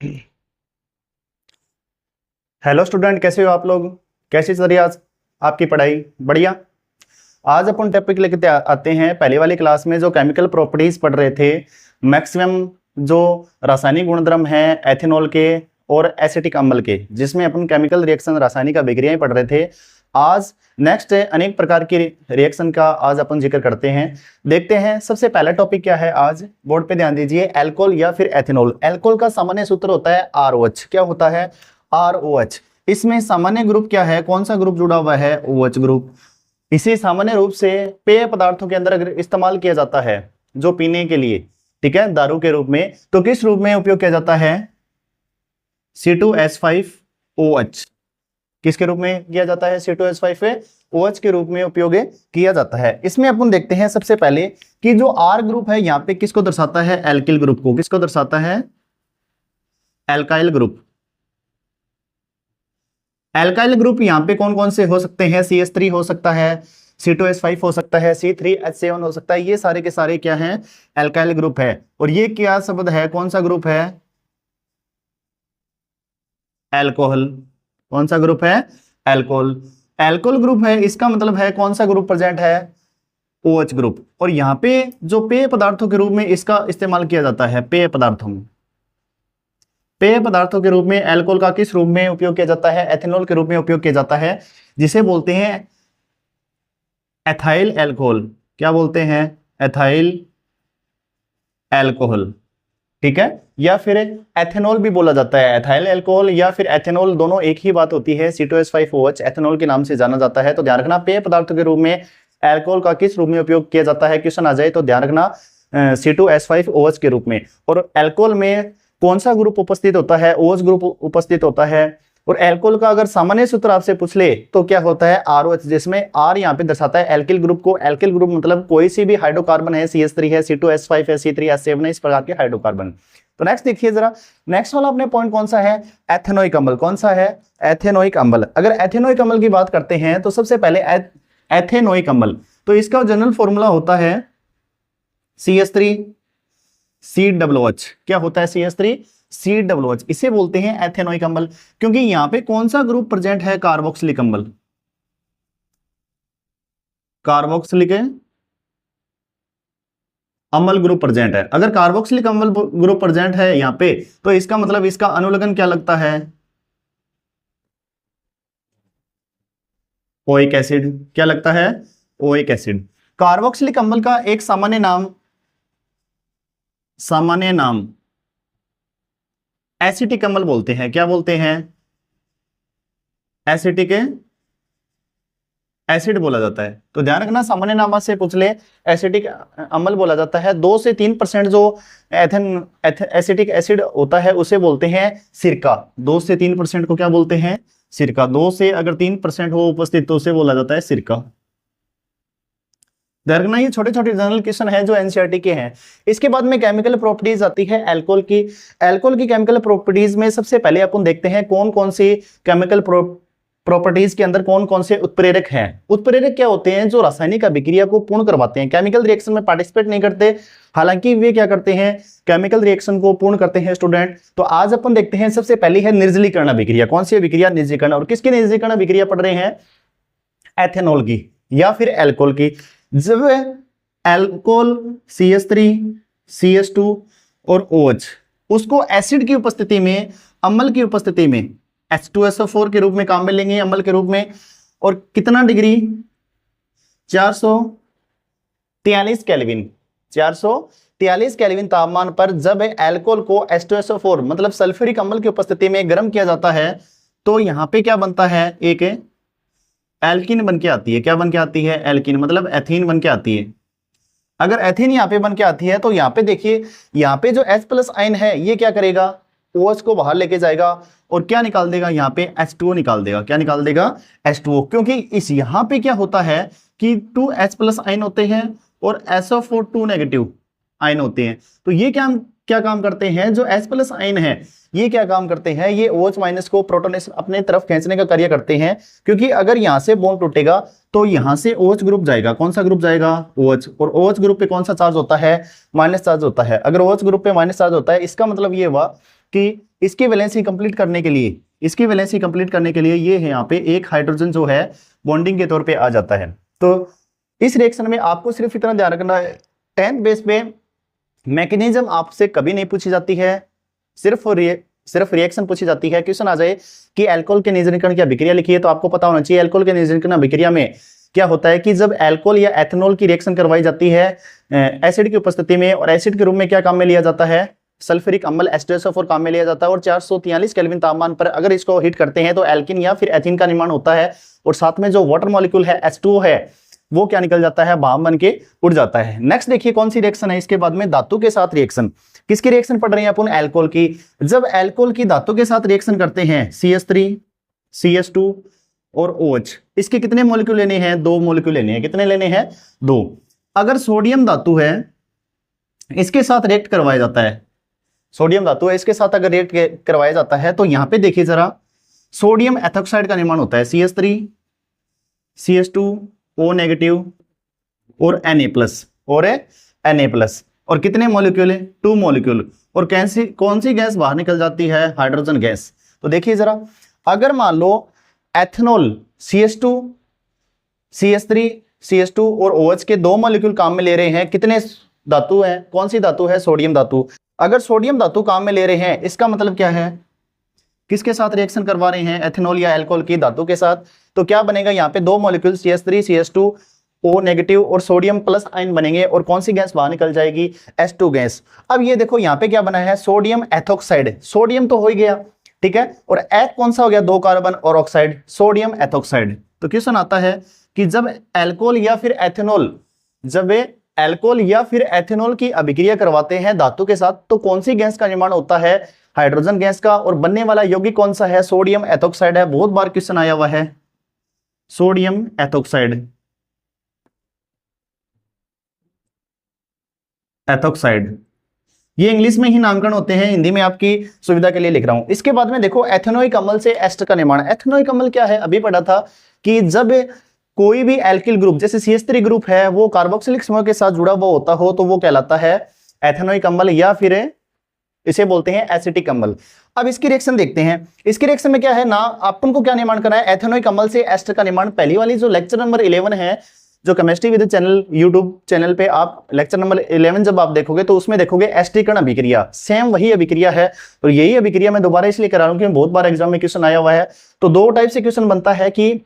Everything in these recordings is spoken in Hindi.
हेलो स्टूडेंट, कैसे हो आप लोग? कैसी चल रही है आज आपकी पढ़ाई? बढ़िया। आज अपन टॉपिक लेके आते हैं। पहले वाली क्लास में जो केमिकल प्रॉपर्टीज पढ़ रहे थे, मैक्सिमम जो रासायनिक गुणधर्म हैं एथेनॉल के और एसिटिक अम्ल के, जिसमें अपन केमिकल रिएक्शन रासायनिक अभिक्रियाएं पढ़ रहे थे। आज नेक्स्ट है अनेक प्रकार की रिएक्शन का आज अपन जिक्र करते हैं। देखते हैं सबसे पहला टॉपिक क्या है। आज बोर्ड पे ध्यान दीजिए, अल्कोहल या फिर एथेनॉल। अल्कोहल का सामान्य सूत्र होता है ROH। क्या होता है? ROH। इसमें सामान्य ग्रुप क्या है? कौन सा ग्रुप जुड़ा हुआ है? OH group. इसे सामान्य रूप से पेय पदार्थों के अंदर अगर इस्तेमाल किया जाता है, जो पीने के लिए, ठीक है, दारू के रूप में, तो किस रूप में उपयोग किया जाता है? C2H5OH। किसके रूप में किया जाता है? C2H5OH के रूप में उपयोग किया जाता है। इसमें अपन देखते हैं सबसे पहले कि जो R ग्रुप है यहाँ पे किसको दर्शाता है? एल्किल ग्रुप को। किसको दर्शाता है? Alkyl group. एल्काइल ग्रुप यहाँ पे कौन कौन से हो सकते हैं? CH3 हो सकता है, C2H5 हो सकता है, C3H7 हो सकता है। ये सारे के सारे क्या हैं? एल्काइल ग्रुप है। और ये क्या शब्द है? कौन सा ग्रुप है? एल्कोहल। कौन सा ग्रुप है? एल्कोहल। एल्कोहल ग्रुप है, इसका मतलब है कौन सा ग्रुप प्रेजेंट है? OH group. और यहाँ पे जो पेय पदार्थों के रूप में इसका इस्तेमाल किया जाता है, पेय पदार्थों में, पेय पदार्थों के रूप में अल्कोहल का किस रूप में उपयोग किया जाता है? एथेनॉल के रूप में उपयोग किया जाता है, जिसे बोलते हैं एथाइल अल्कोहल। क्या बोलते हैं? Ethyl alcohol. ठीक है, या फिर एथेनॉल भी बोला जाता है। एथाइल अल्कोहल या फिर एथेनॉल, दोनों एक ही बात होती है। C2H5OH एथेनॉल के नाम से जाना जाता है। तो ध्यान रखना, पेय पदार्थों के रूप में अल्कोहल का किस रूप में उपयोग किया जाता है? क्वेश्चन आ जाए तो ध्यान रखना C2H5OH के रूप में। और अल्कोहल में कौन सा ग्रुप उपस्थित होता है? OH ग्रुप उपस्थित होता है। और अल्कोहल का अगर सामान्य सूत्र आपसे पूछ ले तो क्या होता है? ROH, जिसमें R यहाँ पे दर्शाता है एल्किल ग्रुप को। एल्किल ग्रुप मतलब कोई सी भी हाइड्रोकार्बन है, CH3 है, C2H5 है, C3H7 है, इस प्रकार के हाइड्रोकार्बन। तो नेक्स्ट देखिए जरा, नेक्स्ट वाला अपने पॉइंट कौन सा है? एथेनोइक अम्ल। कौन सा है? एथेनोइक अम्ल। अगर एथेनोइक अम्ल की बात करते हैं तो सबसे पहले एथेनोइक अम्ल, तो इसका जनरल फॉर्मूला होता है CH3COOH। क्या होता है? CH3COOH। इसे बोलते हैं एथेनोइक अम्ल, क्योंकि यहां पे कौन सा ग्रुप प्रेजेंट है? कार्बोक्सिलिक अम्ल। कार्बोक्सिलिक अम्ल ग्रुप प्रेजेंट है। अगर कार्बोक्सिलिक अम्ल ग्रुप प्रेजेंट है यहाँ पे, तो इसका मतलब इसका अनुलग्न क्या लगता है? Oic acid. क्या लगता है? Oic acid. कार्बोक्सिलिक अम्ल का एक सामान्य नाम एसिटिक अम्ल बोलते हैं। क्या बोलते हैं? एसिटिक एसिड बोला जाता है। तो ध्यान रखना, सामान्य नाम से पूछ ले, एसिटिक अम्ल बोला जाता है। 2 से 3% जो एसिटिक एसिड होता है उसे बोलते हैं सिरका। 2 से 3% को क्या बोलते हैं? सिरका। 2 से अगर 3% हो उपस्थित तो उसे बोला जाता है सिरका। ध्यान रखना, ये छोटे छोटे जनरल क्वेश्चन है जो एनसीईआरटी के हैं। इसके बाद में केमिकल प्रॉपर्टीज आती है अल्कोहल की। अल्कोहल की केमिकल प्रॉपर्टीज में सबसे पहले अपन देखते हैं कौन कौन सी केमिकल प्रॉपर्टीज के अंदर कौन कौन से उत्प्रेरक हैं। उत्प्रेरक क्या होते हैं? जो रासायनिक अभिक्रिया को पूर्ण करवाते हैं, केमिकल रिएक्शन में पार्टिसिपेट नहीं करते, हालांकि वे क्या करते हैं? केमिकल रिएक्शन को पूर्ण करते हैं स्टूडेंट। तो आज अपन देखते हैं सबसे पहली है निर्जलीकरण अभिक्रिया। कौन सी अभिक्रिया? निर्जलीकरण। और किसकी निर्जलीकरण अभिक्रिया पढ़ रहे हैं? एथेनॉल की या फिर अल्कोहल की। जब अल्कोहल CH3 CH2 और OH उसको एसिड की उपस्थिति में, अम्ल की उपस्थिति में H2SO4 के रूप में काम में लेंगे, अम्ल के रूप में। और कितना डिग्री? 443 केल्विन। 443 केल्विन तापमान पर जब अल्कोहल को H2SO4 मतलब सल्फ्यूरिक अम्ल की उपस्थिति में गर्म किया जाता है तो यहां पे क्या बनता है? एक एल्कीन बन के आती है। क्या बन के आती है? एल्कीन, मतलब एथीन बन के आती है। अगर एथीन यहाँ पे बन के आती है तो यहाँ पे देखिए, यहाँ पे जो H+ आयन है ये क्या करेगा? OH को बाहर लेके जाएगा और क्या निकाल देगा? यहाँ पे H2O निकाल देगा। क्या निकाल देगा? H2O। क्योंकि इस यहाँ पे क्या होता है कि 2H+ आयन होते हैं और SO4 2 नेगेटिव आयन होते हैं। तो ये क्या काम करते हैं? जो H+ आयन है ये क्या काम करते हैं? ये OH- को प्रोटॉन अपने तरफ खींचने का कार्य करते हैं, क्योंकि अगर यहां से बॉन्ड टूटेगा तो यहां से OH ग्रुप जाएगा। कौन सा ग्रुप जाएगा? OH। और OH ग्रुप पे कौन सा चार्ज होता है? माइनस चार्ज होता है। अगर OH ग्रुप पे माइनस चार्ज होता है, इसका मतलब ये हुआ कि इसकी वैलेंसी कंप्लीट करने के लिए, इसकी वैलेंसी कंप्लीट करने के लिए ये है यहाँ पे एक हाइड्रोजन जो है बॉन्डिंग के तौर पे आ जाता है। तो इस रिएक्शन में आपको सिर्फ इतना ध्यान रखना है, 10th बेस पे मैकेनिज्म आपसे कभी नहीं पूछी जाती है, सिर्फ रिएक्शन पूछी जाती है। क्वेश्चन आ जाए कि अल्कोहल के निर्जलीकरण की अभिक्रिया लिखी है, तो आपको पता होना चाहिए अल्कोहल के निर्जलीकरण अभिक्रिया में क्या होता है कि जब अल्कोहल या एथेनॉल की रिएक्शन करवाई जाती है एसिड की उपस्थिति में, और एसिड के रूप में क्या काम में लिया जाता है, सल्फ्यूरिक अम्ल H2SO4 काम में लिया जाता है, और 443 केल्विन तापमान पर अगर इसको हीट करते हैं तो एल्किन या फिर एथीन का निर्माण होता है, और साथ में जो वाटर मॉलिक्यूल है H2O है वो क्या निकल जाता है, भाप बन के उड़ जाता है। नेक्स्ट देखिए कौन सी रिएक्शन है, इसके बाद में धातु के साथ रिएक्शन। किसकी रिएक्शन पढ़ रहे हैं अपन, अल्कोहल की। जब अल्कोहल की धातु के साथ रिएक्शन करते हैं CH3 CH2 और OH, इसके कितने मॉलिक्यूल लेने हैं, 2 मॉलिक्यूल लेने हैं। कितने लेने हैं, 2। अगर सोडियम धातु है इसके साथ रिएक्ट करवाया जाता है, सोडियम धातु है इसके साथ अगर रिएक्ट करवाया जाता है तो यहां पे देखिए जरा, सोडियम एथोक्साइड का निर्माण होता है, CH3 CH2 O नेगेटिव और Na+, और कितने मॉलिक्यूल है, 2 मॉलिक्यूल। और कौन सी गैस बाहर निकल जाती है, हाइड्रोजन गैस। तो देखिए जरा, अगर मान लो एथेनॉल CH2 CH3 CH2 और OH के 2 मॉलिक्यूल काम में ले रहे हैं, कितने धातु है, कौन सी धातु है, सोडियम धातु। अगर सोडियम धातु काम में ले रहे हैं, इसका मतलब क्या है, किसके साथ रिएक्शन करवा रहे हैं, एथेनॉल या अल्कोहल की धातु के साथ। तो क्या बनेगा यहाँ पे 2 molecule CH3 CH2 O negative और सोडियम प्लस आयन बनेंगे, और कौन सी गैस बाहर निकल जाएगी, H2 गैस। अब ये देखो यहाँ पे क्या बना है, सोडियम एथोक्साइड, सोडियम तो हो ही गया, ठीक है, और एथ कौन सा हो गया, 2 कार्बन और ऑक्साइड, सोडियम एथोक्साइड। तो क्वेश्चन आता है कि जब अल्कोहल या फिर एथेनॉल की अभिक्रिया करवाते हैं धातु के साथ, तो कौन सी गैस का निर्माण होता है, हाइड्रोजन गैस का, और बनने वाला यौगिक कौन सा है, सोडियम एथोक्साइड है। बहुत बार क्वेश्चन आया हुआ है, सोडियम एथोक्साइड, ये इंग्लिश में ही नामकरण होते हैं, हिंदी में आपकी सुविधा के लिए लिख रहा हूं। इसके बाद में देखो एथेनोइक अम्ल से एस्टर का निर्माण। एथेनोइक अम्ल क्या है, अभी पढ़ा था कि जब कोई भी एल्किल ग्रुप जैसे CH3 ग्रुप है वो कार्बोक्सिलिक समूह के साथ जुड़ा हुआ होता हो तो वो कहलाता है एथेनोइक अम्ल, या फिर इसे बोलते हैं एसिटिक अम्ल। अब इसकी रिएक्शन देखते हैं, इसके रिएक्शन में क्या है ना, अपन को क्या निर्माण करना है, एथेनोइक अम्ल से एस्टर का निर्माण। पहली वाली जो लेक्चर नंबर 11 है, जो chemistry with channel YouTube channel पे आप लेक्चर नंबर 11 जब आप देखोगे तो उसमें देखोगे एस्टीकरण अभिक्रिया, सेम वही अभिक्रिया है। तो यही अभिक्रिया मैं दोबारा इसलिए करा रहा हूं कि बहुत बार एग्जाम में क्वेश्चन आया हुआ है। तो 2 टाइप से क्वेश्चन बनता है कि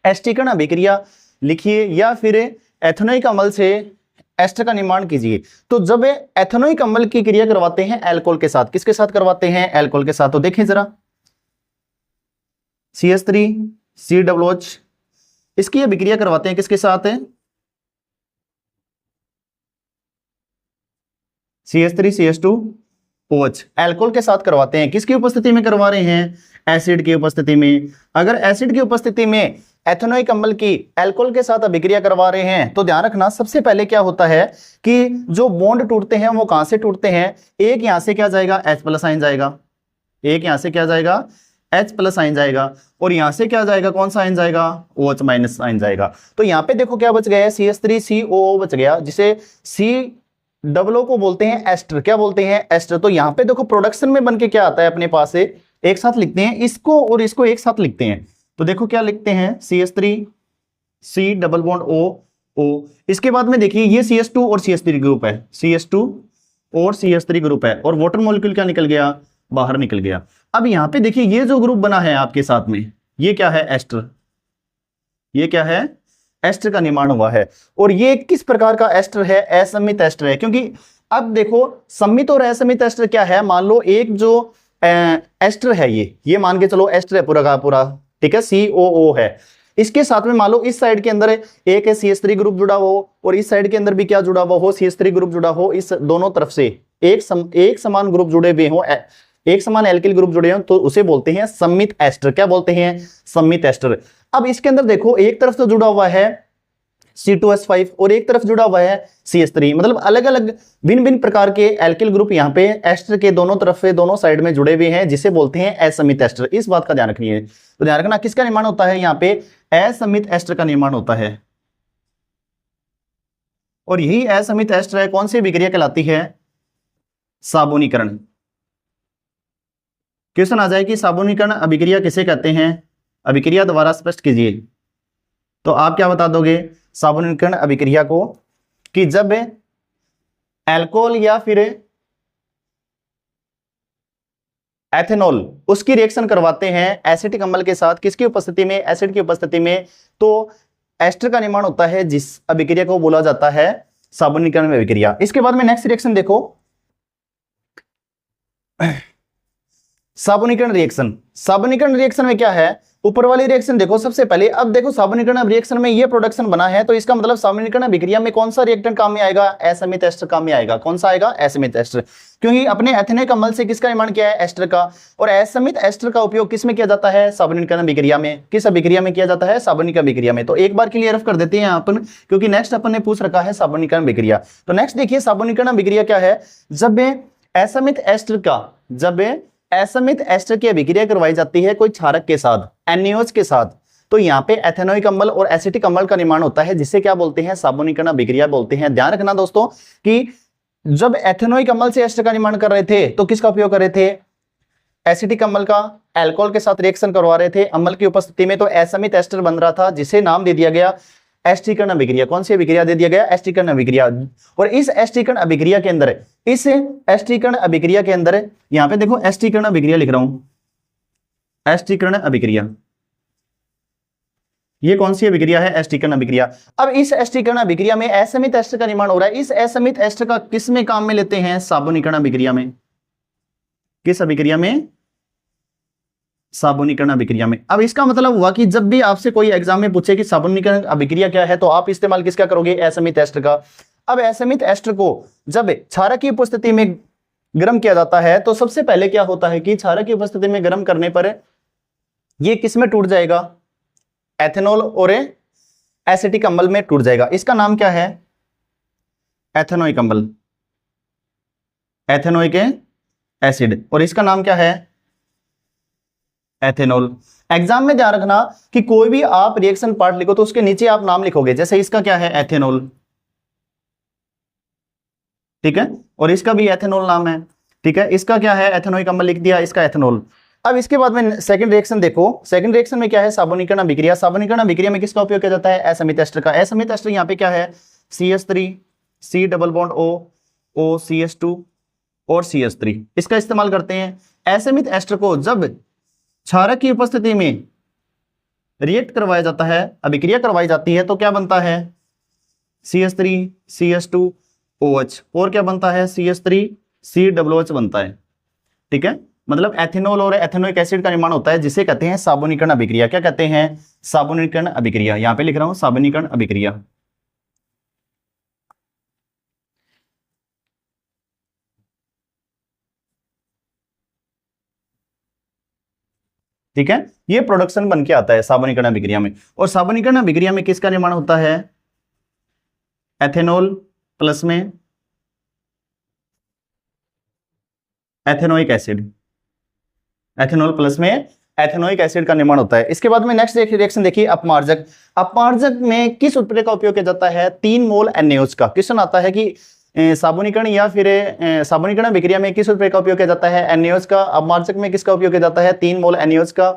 एस्टीकरण अभिक्रिया लिखिए या फिर एथेनोइक अम्ल से एस्टर का निर्माण कीजिए। तो जब एथेनोइक अम्ल की क्रिया करवाते हैं अल्कोहल के साथ, किसके साथ करवाते हैं, अल्कोहल के साथ। तो देखें जरा, CH3 COOH, इसकी अभिक्रिया करवाते हैं किसके साथ है, CH3 CH2 OH, अल्कोहल के साथ करवाते हैं। किसकी उपस्थिति में करवा रहे हैं, एसिड की उपस्थिति में। अगर एसिड की उपस्थिति में एथेनोइक अम्ल की अल्कोहल के साथ अभिक्रिया करवा रहे हैं तो ध्यान रखना, सबसे पहले क्या होता है कि जो बॉन्ड टूटते हैं वो कहां से टूटते हैं, एक यहां से क्या जाएगा, H+ आयन जाएगा, एक यहां से क्या जाएगा, H+ आयन जाएगा, और यहां से क्या जाएगा, कौन सा आयन जाएगा, OH- आयन जाएगा। तो यहां पे देखो क्या बच गया है, CH3 COO बच गया, जिसे COO को बोलते हैं एस्टर। क्या बोलते हैं, एस्टर। तो यहां पे देखो प्रोडक्शन में बन के क्या आता है अपने पास से, एक साथ लिखते हैं इसको और इसको एक साथ लिखते हैं। तो देखो क्या लिखते हैं, CH3 C+O। इसके बाद में देखिए ये CH2 और CH3 ग्रुप है, CH2 और CH3 ग्रुप है, और वाटर मॉलिक्यूल क्या निकल गया, बाहर निकल गया। अब यहां पे देखिए ये जो ग्रुप बना है आपके साथ में, ये क्या है, एस्टर। ये क्या है, एस्टर का निर्माण हुआ है। और ये किस प्रकार का एस्टर है, असम्मित एस्टर है। क्योंकि अब देखो सम्मित और असम्मित एस्टर क्या है, मान लो एक जो एस्टर है, ये मान के चलो एस्टर है पूरा का पूरा, ठीक है, COO है। इसके साथ में मान लो इस साइड के अंदर एक है CH3 ग्रुप जुड़ा हो, और इस साइड के अंदर भी क्या जुड़ा हुआ हो, CH3 ग्रुप जुड़ा हो। इस दोनों तरफ से एक समान ग्रुप जुड़े हुए हो, एक समान एल्किल ग्रुप जुड़े हो, तो उसे बोलते हैं सम्मित एस्टर। क्या बोलते हैं, सम्मित एस्टर। अब इसके अंदर देखो एक तरफ तो जुड़ा हुआ है C2H5 और एक तरफ जुड़ा हुआ है CH3, मतलब अलग अलग भिन्न भिन्न प्रकार के एल्किल ग्रुप यहाँ पे एस्टर के दोनों तरफ से दोनों साइड में जुड़े हुए हैं, जिसे बोलते हैं असम्मित एस्टर। इस बात का ध्यान रखिए। तो ध्यान रखना किसका निर्माण होता है, यहाँ पे असम्मित एस्टर का निर्माण होता है। और यही असम्मित एस्टर है कौन सी अभिक्रिया कहलाती है, साबुनीकरण। क्वेश्चन आ जाए कि साबुनीकरण अभिक्रिया किसे कहते हैं, अभिक्रिया द्वारा स्पष्ट कीजिए। तो आप क्या बता दोगे साबुनीकरण अभिक्रिया को, कि जब अल्कोहल या फिर एथेनॉल उसकी रिएक्शन करवाते हैं एसिटिक अम्ल के साथ, किसकी उपस्थिति में, एसिड की उपस्थिति में, तो एस्टर का निर्माण होता है, जिस अभिक्रिया को बोला जाता है साबुनीकरण अभिक्रिया। इसके बाद में नेक्स्ट रिएक्शन देखो, साबुनीकरण रिएक्शन। साबुनीकरण रिएक्शन में क्या है, ऊपर वाली रिएक्शन देखो सबसे पहले। अब देखो साबुनीकरण रिएक्शन में ये प्रोडक्शन बना है, तो इसका मतलब साबुनीकरण अभिक्रिया में कौन सा रिएक्टेंट काम में आएगा, असमित एस्टर काम में आएगा। कौन सा आएगा, असमित एस्टर, क्योंकि अपने एथेनिक अम्ल से किसका निर्माण किया है, एस्टर का। और असमित एस्टर का उपयोग किस में किया जाता है, साबुनीकरण अभिक्रिया में। किस अभिक्रिया में किया जाता है, साबुनीकरण अभिक्रिया में। तो एक बार क्लियर कर देते हैं अपन, क्योंकि नेक्स्ट अपन ने पूछ रखा है साबुनीकरण अभिक्रिया। तो नेक्स्ट देखिए साबुनीकरण अभिक्रिया क्या है, जब असमित एस्टर का, जब असमित एस्टर की अभिक्रिया करवाई जाती है कोई क्षारक के साथ, NaOH के साथ, तो यहाँ पे एथेनोइक अम्ल और एसिटिक अम्ल का निर्माण होता है, जिसे क्या बोलते हैं, साबुनीकरण अभिक्रिया बोलते हैं। ध्यान रखना दोस्तों कि जब एथेनोइक अम्ल से एस्टर का निर्माण कर रहे थे तो किसका उपयोग कर रहे थे, एसिटिक अम्ल का। अल्कोहल के साथ रिएक्शन करवा रहे थे अम्ल की उपस्थिति में, तो असमित एस्टर बन रहा था, जिसे नाम दे दिया गया एस्टीकरण अभिक्रिया। कौन सी अभिक्रिया दे दिया गया, एस्टीकरण अभिक्रिया। और इस एस्टीकरण अभिक्रिया के अंदर, इस एस्टीकरण अभिक्रिया के अंदर, यहां पे देखो एस्टीकरण अभिक्रिया लिख रहा हूं, एस्टीकरण अभिक्रिया, ये कौन सी अभिक्रिया है, एस्टीकरण अभिक्रिया। अब इस एस्टीकरण अभिक्रिया में असमित एस्टर का निर्माण हो रहा है। इस असमित एस्टर का किस में काम में लेते हैं, साबुनीकरण अभिक्रिया में। किस अभिक्रिया में, साबुनीकरण अभिक्रिया में। अब इसका मतलब हुआ कि जब भी आपसे कोई एग्जाम में पूछे कि साबुनीकरण अभिक्रिया क्या है, तो आप इस्तेमाल किसका करोगे, असमित एस्टर का। अब असमित एस्टर को जब क्षारक की उपस्थिति में गर्म किया जाता है, तो सबसे पहले क्या होता है कि क्षारक की उपस्थिति में गर्म करने पर यह किस में टूट जाएगा, एथेनॉल और एसिटिक अम्ल में टूट जाएगा। इसका नाम क्या है, एथेनोइक अम्ल, एथेनोइक एसिड। और इसका नाम क्या है, एथेनॉल। एग्जाम में ध्यान रखना कि कोई भी आप रिएक्शन पार्ट लिखो तो उसके नीचे आप नाम लिखोगे, जैसे इसका क्या है, एथेनॉल, ठीक है, और इसका भी एथेनॉल नाम है, ठीक है। इसका क्या है, एथेनोइक अम्ल लिख दिया, इसका एथेनॉल। अब इसके बाद में सेकंड रिएक्शन देखो, सेकंड रिएक्शन में क्या है, साबुनीकरण अभिक्रिया। साबुनीकरण अभिक्रिया में किसका उपयोग किया जाता है, असमित एस्टर का। असमित एस्टर यहाँ पे क्या है, CH3, C double bond O, O CH2 और CH3, इसका इस्तेमाल करते हैं। असमित एस्टर को जब क्षारक की उपस्थिति में रिएक्ट करवाया जाता है, अभिक्रिया करवाई जाती है, तो क्या बनता है, CH3 CH2 OH, और क्या बनता है, CH3 COOH बनता है, ठीक है। मतलब एथेनॉल और एथेनोइक एसिड का निर्माण होता है, जिसे कहते हैं साबुनीकरण अभिक्रिया। क्या कहते हैं, साबुनीकरण अभिक्रिया। यहां पे लिख रहा हूं साबुनीकरण अभिक्रिया, ठीक है। ये प्रोडक्शन बन के आता है साबुनीकरण अभिक्रिया में। और साबुनीकरण अभिक्रिया में किसका निर्माण होता है, एथेनॉल प्लस में एथेनोइक एसिड, एथेनॉल प्लस में एथेनोइक एसिड का निर्माण होता है। इसके बाद में नेक्स्ट रिएक्शन देखिए, अपमार्जक। अपमार्जक में किस उत्प्रेरक का उपयोग किया जाता है, 3 मोल NaOH का। क्वेश्चन आता है कि साबुनीकरण या फिर साबुनीकरण अभिक्रिया में किस उत्प्रेरक का उपयोग किया जाता है, NaOH का। अपमार्जक में किसका उपयोग किया जाता है, 3 मोल NaOH का।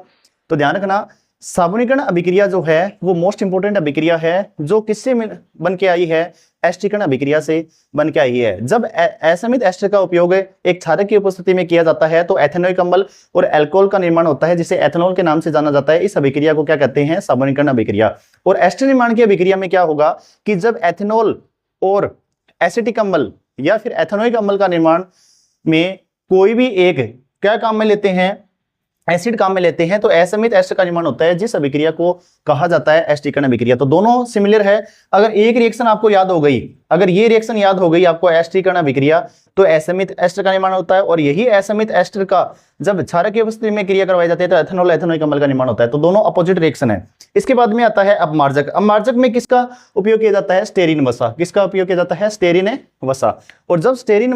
तो ध्यान रखना, साबुनीकरण अभिक्रिया जो है वो मोस्ट इंपोर्टेंट अभिक्रिया है, जो किससे बन के आई है, एस्टीकरण अभिक्रिया से बन के आई है। जब असमित एस्टर का उपयोग एक क्षारक की उपस्थिति में किया जाता है, तो एथेनोइक अम्ल और अल्कोहल का निर्माण होता है, जिसे एथेनॉल के नाम से जाना जाता है। इस अभिक्रिया को क्या कहते हैं, साबुनीकरण अभिक्रिया। और एस्टर निर्माण की अभिक्रिया में क्या होगा कि जब एथेनॉल और एसिटिक अम्ल या फिर एथेनोइक अम्ल का निर्माण में कोई भी एक क्या काम में लेते हैं, एसिड काम में लेते हैं, तो असमित एस्टर का निर्माण होता है, जिस अभिक्रिया को कहा जाता है एस्टीकरण अभिक्रिया। तो दोनों सिमिलर है। अगर एक रिएक्शन आपको याद हो गई, अगर ये रिएक्शन याद हो गई आपको, एस्टीकरण अभिक्रिया, तो असमित एस्टर का निर्माण होता है। और यही असमित एस्टर का जब क्षारक की उपस्थिति में क्रिया करवाई जाती है, तो एथेनॉल एथेनोइक अम्ल का निर्माण होता है। तो दोनों अपोजिट रिएक्शन है। इसके बाद में आता है अपमार्जक। अपमार्जक में किसका उपयोग किया जाता है, स्टेरिन वसा। किसका उपयोग किया जाता है, स्टेरिन वसा। और जब स्टेरिन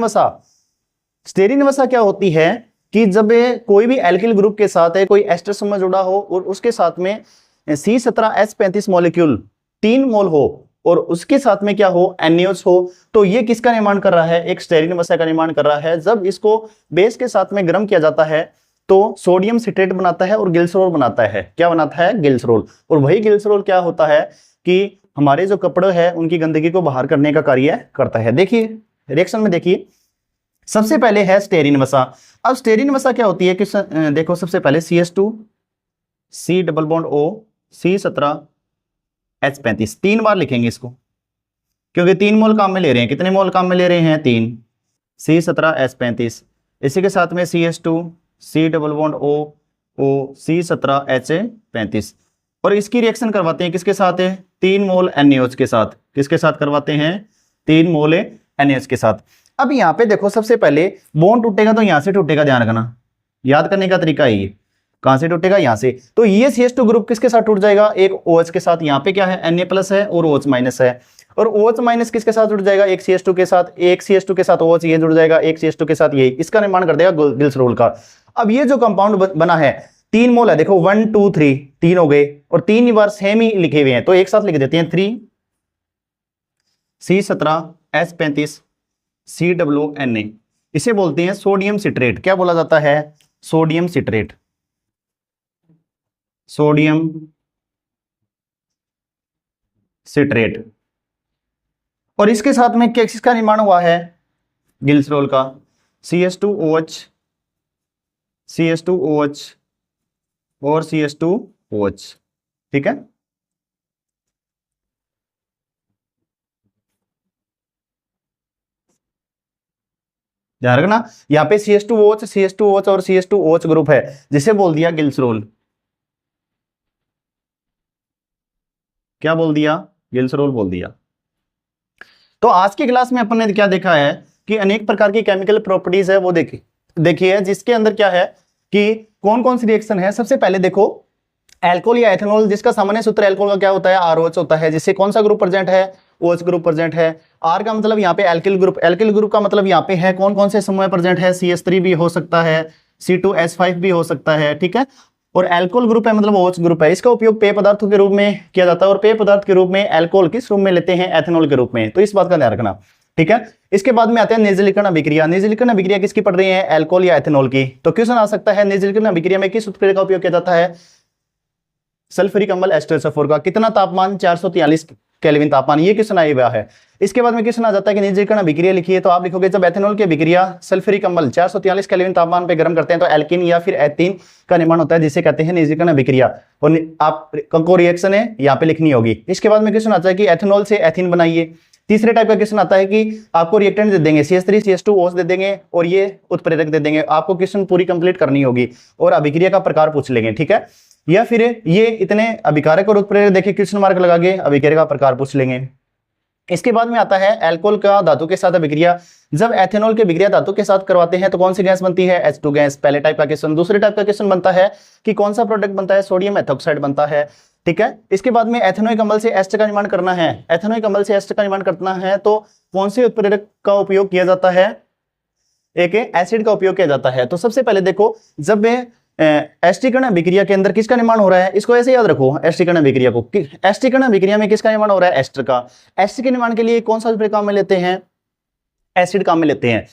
वसा क्या होती है कि जब कोई भी एल्किल ग्रुप के साथ है, कोई एस्टर समूह जुड़ा हो और उसके साथ में C17H35 मॉलिक्यूल 3 मोल हो और उसके साथ में क्या हो, NaOH हो, तो ये किसका निर्माण कर रहा है, एक स्टेरिन वसा का निर्माण कर रहा है। जब इसको बेस के साथ में गर्म किया जाता है तो सोडियम सिट्रेट बनाता है और ग्लिसरॉल बनाता है। क्या बनाता है? ग्लिसरॉल। और वही ग्लिसरॉल क्या होता है कि हमारे जो कपड़े हैं उनकी गंदगी को बाहर करने का कार्य करता है। देखिए रिएक्शन में, देखिए सबसे पहले है स्टेरिन वसा। अब स्टेरिन वसा क्या होती है कि देखो सबसे पहले CH2 C double bond O C17H35, 3 बार लिखेंगे इसको क्योंकि 3 मोल काम में ले रहे हैं। कितने मोल काम में ले रहे हैं? 3। C17H35, इसी के साथ में CH2 C double bond O C17H35, और इसकी रिएक्शन करवाते हैं किसके साथ है? 3 मोल NaOH के साथ। किसके साथ करवाते हैं? 3 मोल NaOH के साथ। अब यहाँ पे देखो सबसे पहले बॉन्ड टूटेगा तो यहाँ से टूटेगा, ध्यान रखना, याद करने का तरीका है ये। कहां से टूटेगा? यहाँ से। तो ये CH2 ग्रुप किसके साथ टूट जाएगा? एक OH के साथ। यहाँ पे क्या है? Na प्लस है और OH माइनस है। और OH माइनस किसके साथ जुड़ जाएगा? एक CH2 के साथ। एक CH2 के साथ OH ये जुड़ जाएगा, एक CH2 के साथ ये। इसका निर्माण कर देगा ग्लिसरॉल का। अब ये जो कंपाउंड बना है 3 मोल है, देखो 1 2 3, 3 हो गए, और 3 बार सेम ही लिखे हुए हैं तो एक साथ लिख देते हैं 3 C17H35 COONA। इसे बोलते हैं सोडियम सिट्रेट। क्या बोला जाता है? Sodium citrate. Sodium citrate. और इसके साथ में किसका निर्माण हुआ है? ग्लिसरॉल का। CH2OH CH2OH और CH2OH। ठीक है, ध्यान रखना यहाँ पे CH2OH CH2OH और CH2OH ग्रुप है जिसे बोल दिया ग्लिसरॉल। क्या बोल दिया? ग्लिसरॉल बोल दिया। तो आज की क्लास में अपन ने क्या देखा है कि अनेक प्रकार की केमिकल प्रॉपर्टीज है वो देखिए, जिसके अंदर क्या है कि कौन कौन सी रिएक्शन है। सबसे पहले देखो एल्कोहल या एथेनॉल, जिसका सामान्य सूत्र एल्कोहल का क्या होता है? ROH होता है, जिससे कौन सा ग्रुप प्रेजेंट है? OH ग्रुप प्रेजेंट है। R का मतलब यहाँ पे एल्किल ग्रुप। एल्किल ग्रुप का मतलब यहाँ पे है कौन कौन से समूह प्रेजेंट है? CH3 भी हो सकता है, C2H5 भी हो सकता है। ठीक है, और एल्कोहल ग्रुप है मतलब OH ग्रुप है। इसका उपयोग पेय पदार्थों के रूप में किया जाता है, और पेय पदार्थ के रूप में एल्कोहल किस रूप में लेते हैं? एथेनॉल के रूप में। तो इस बात का ध्यान रखना। ठीक है, इसके बाद में आते हैं निर्जलीकरण अभिक्रिया। निर्जलीकरण अभिक्रिया किसकी पढ़ रही है? एल्कोहल या एथेनॉल की। तो क्वेश्चन आ सकता है निर्जलीकरण अभिक्रिया में किस उत्प्रेरक का उपयोग किया जाता है? सल्फ्यूरिक अम्ल H2SO4 का। कितना तापमान? 443 केल्विन तापमान। ये क्वेश्चन आया हुआ है। इसके बाद में क्वेश्चन आ जाता है कि निर्जलीकरण अभिक्रिया लिखिए, तो आप लिखोगे जब एथेनॉल की अभिक्रिया सल्फ्यूरिक अम्ल 443 केल्विन तापमान पे गर्म करते हैं तो एल्कीन या फिर एथीन का निर्माण होता है, जिसे कहते हैं निर्जलीकरण अभिक्रिया। और आपको रिएक्शन है यहाँ पे लिखनी होगी। इसके बाद में क्वेश्चन आता है कि एथेनॉल से एथीन बनाइए। तीसरे टाइप का क्वेश्चन आता है कि आपको रिएक्टेंट दे देंगे, CH3 CH2OH दे देंगे और ये उत्प्रेरक दे देंगे। आपको क्वेश्चन पूरी कंप्लीट करनी होगी और अभिक्रिया का प्रकार पूछ लेंगे। ठीक है, या फिर ये इतने अभिकारक और उत्प्रेरक देखे क्वेश्चन मार्क लगा के अभिक्रिया का प्रकार पूछ लेंगे। इसके बाद में आता है एल्कोहल का धातु के साथ अभिक्रिया। जब एथेनॉल की अभिक्रिया धातु के साथ करवाते हैं तो कौन सी गैस बनती है? H2 gas. पहले टाइप का क्वेश्चन। दूसरे टाइप का क्वेश्चन बनता है कि कौन सा प्रोडक्ट बनता है? सोडियम एथोक्साइड बनता है। ठीक है, इसके बाद में एथेनोइक अम्ल से एस्टर का निर्माण करना है। एथेनोइक अम्ल से एस्टर का निर्माण करना है तो कौन से उत्प्रेरक का उपयोग किया जाता है? एक एसिड का उपयोग किया जाता है। तो सबसे पहले देखो जब एस्टीकरण अभिक्रिया के अंदर किसका निर्माण हो रहा है? इसको ऐसे याद रखो एस्टीकरण अभिक्रिया को। एस्टीकरण अभिक्रिया में किसका निर्माण हो रहा है? एस्टर का। एस्टर के निर्माण के लिए कौन सा उत्प्रेरक काम में लेते हैं? एसिड काम में लेते हैं।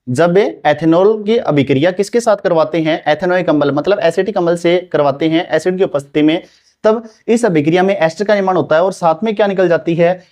जब एथेनॉल की अभिक्रिया किसके साथ करवाते हैं? एथेनोइक अम्ल मतलब एसिटिक अम्ल से करवाते हैं एसिड की उपस्थिति में, तब इस अभिक्रिया में एस्टर का निर्माण होता है और साथ में क्या निकल जाती है?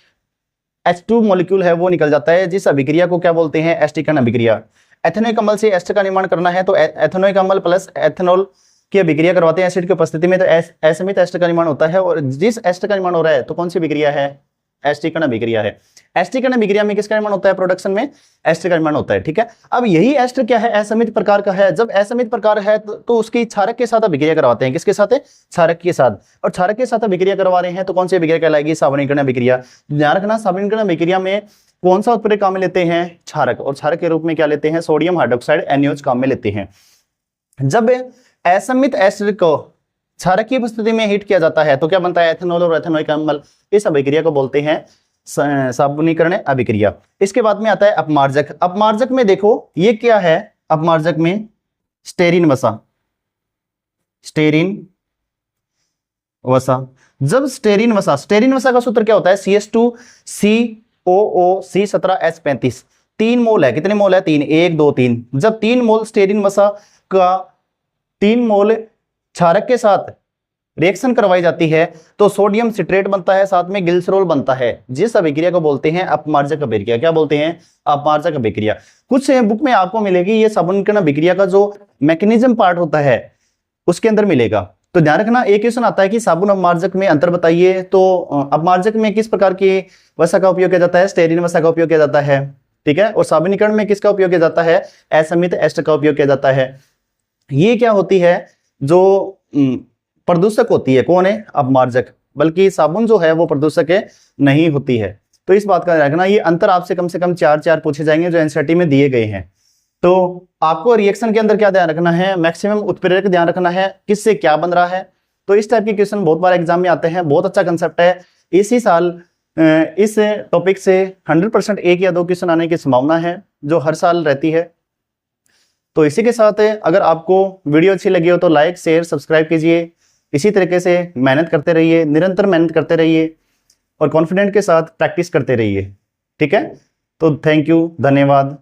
H2 मॉलिक्यूल है वो निकल जाता है, जिस अभिक्रिया को क्या बोलते हैं? एस्टीकरण अभिक्रिया। एथेनोइक अम्ल से एस्टर का निर्माण करना है तो एथेनोइक अम्ल प्लस एथेनॉल की अभिक्रिया करवाते हैं एसिड की उपस्थिति में, तो असमित एस्टर का निर्माण होता है। और जिस एस्टर का निर्माण हो रहा है तो कौन सी अभिक्रिया है? एस्टीकरण अभिक्रिया है। एस्टीकरण अभिक्रिया में किसका निर्माण होता है? प्रोडक्शन में एस्टर का निर्माण होता है। ठीक है, अब यही एस्टर क्या है? असमित प्रकार का है। जब असमित प्रकार है तो उसकी क्षारक के साथ अभिक्रिया करवाते हैं। किसके साथ है? क्षारक के साथ। और क्षारक के साथ अभिक्रिया करवा रहे हैं तो कौन सी अभिक्रिया कहलाएगी? सावनीकरण अभिक्रिया। ध्यान रखना, सावनीकरण अभिक्रिया में कौन सा उत्प्रेरक काम में लेते हैं? क्षारक। और क्षारक के रूप में क्या लेते हैं? सोडियम हाइड्रोक्साइड NaOH काम में लेते हैं। जब असमित एस्टर को क्षारक की उपस्थिति में हीट किया जाता है तो क्या बनता है? एथेनॉल और एथेनोइक अम्ल। इस अभिक्रिया को बोलते हैं साबुनीकरण अभिक्रिया। इसके बाद में आता है अपमार्जक। अपमार्जक में देखो ये क्या है? अपमार्जक में स्टेरिन वसा। स्टेरिन वसा। जब स्टेरिन वसा का सूत्र क्या होता है? CH2 COO C17H35। 3 मोल है, कितने मोल है 3, 1 2 3। जब 3 मोल स्टेरिन वसा का 3 मोल क्षारक के साथ रिएक्शन करवाई जाती है तो सोडियम सिट्रेट बनता है, साथ में ग्लिसरॉल बनता है। जिस अभिक्रिया को बोलते हैं अपमार्जक अभिक्रिया। क्या बोलते हैं? अपमार्जक अभिक्रिया। कुछ बुक में आपको मिलेगी ये साबुनीकरण अभिक्रिया का जो मैकेनिज्म पार्ट होता है उसके अंदर मिलेगा। तो ध्यान रखना, एक क्वेश्चन आता है कि साबुन अपमार्जक में अंतर बताइए। तो अपमार्जक में किस प्रकार की वसा का उपयोग किया जाता है? स्टेरिन वसा का उपयोग किया जाता है, ठीक है। और साबुनीकरण में किसका उपयोग किया जाता है? असमित एस्टर का उपयोग किया जाता है। ये क्या होती है? जो प्रदूषक होती है, कौन है? अपमार्जक। बल्कि साबुन जो है वो प्रदूषक नहीं होती है। तो इस बात का ध्यान रखना। ये अंतर आपसे कम से कम 4 पूछे जाएंगे जो एनसीईआरटी में दिए गए हैं। तो आपको रिएक्शन के अंदर क्या ध्यान रखना है? मैक्सिमम उत्प्रेरक ध्यान रखना है, किससे क्या बन रहा है। तो इस टाइप के क्वेश्चन बहुत बार एग्जाम में आते हैं। बहुत अच्छा कंसेप्ट है। इसी साल इस टॉपिक से 100% 1 या 2 क्वेश्चन आने की संभावना है जो हर साल रहती है। तो इसी के साथ अगर आपको वीडियो अच्छी लगी हो तो लाइक शेयर सब्सक्राइब कीजिए। इसी तरीके से मेहनत करते रहिए, निरंतर मेहनत करते रहिए और कॉन्फिडेंट के साथ प्रैक्टिस करते रहिए, ठीक है। तो थैंक यू, धन्यवाद।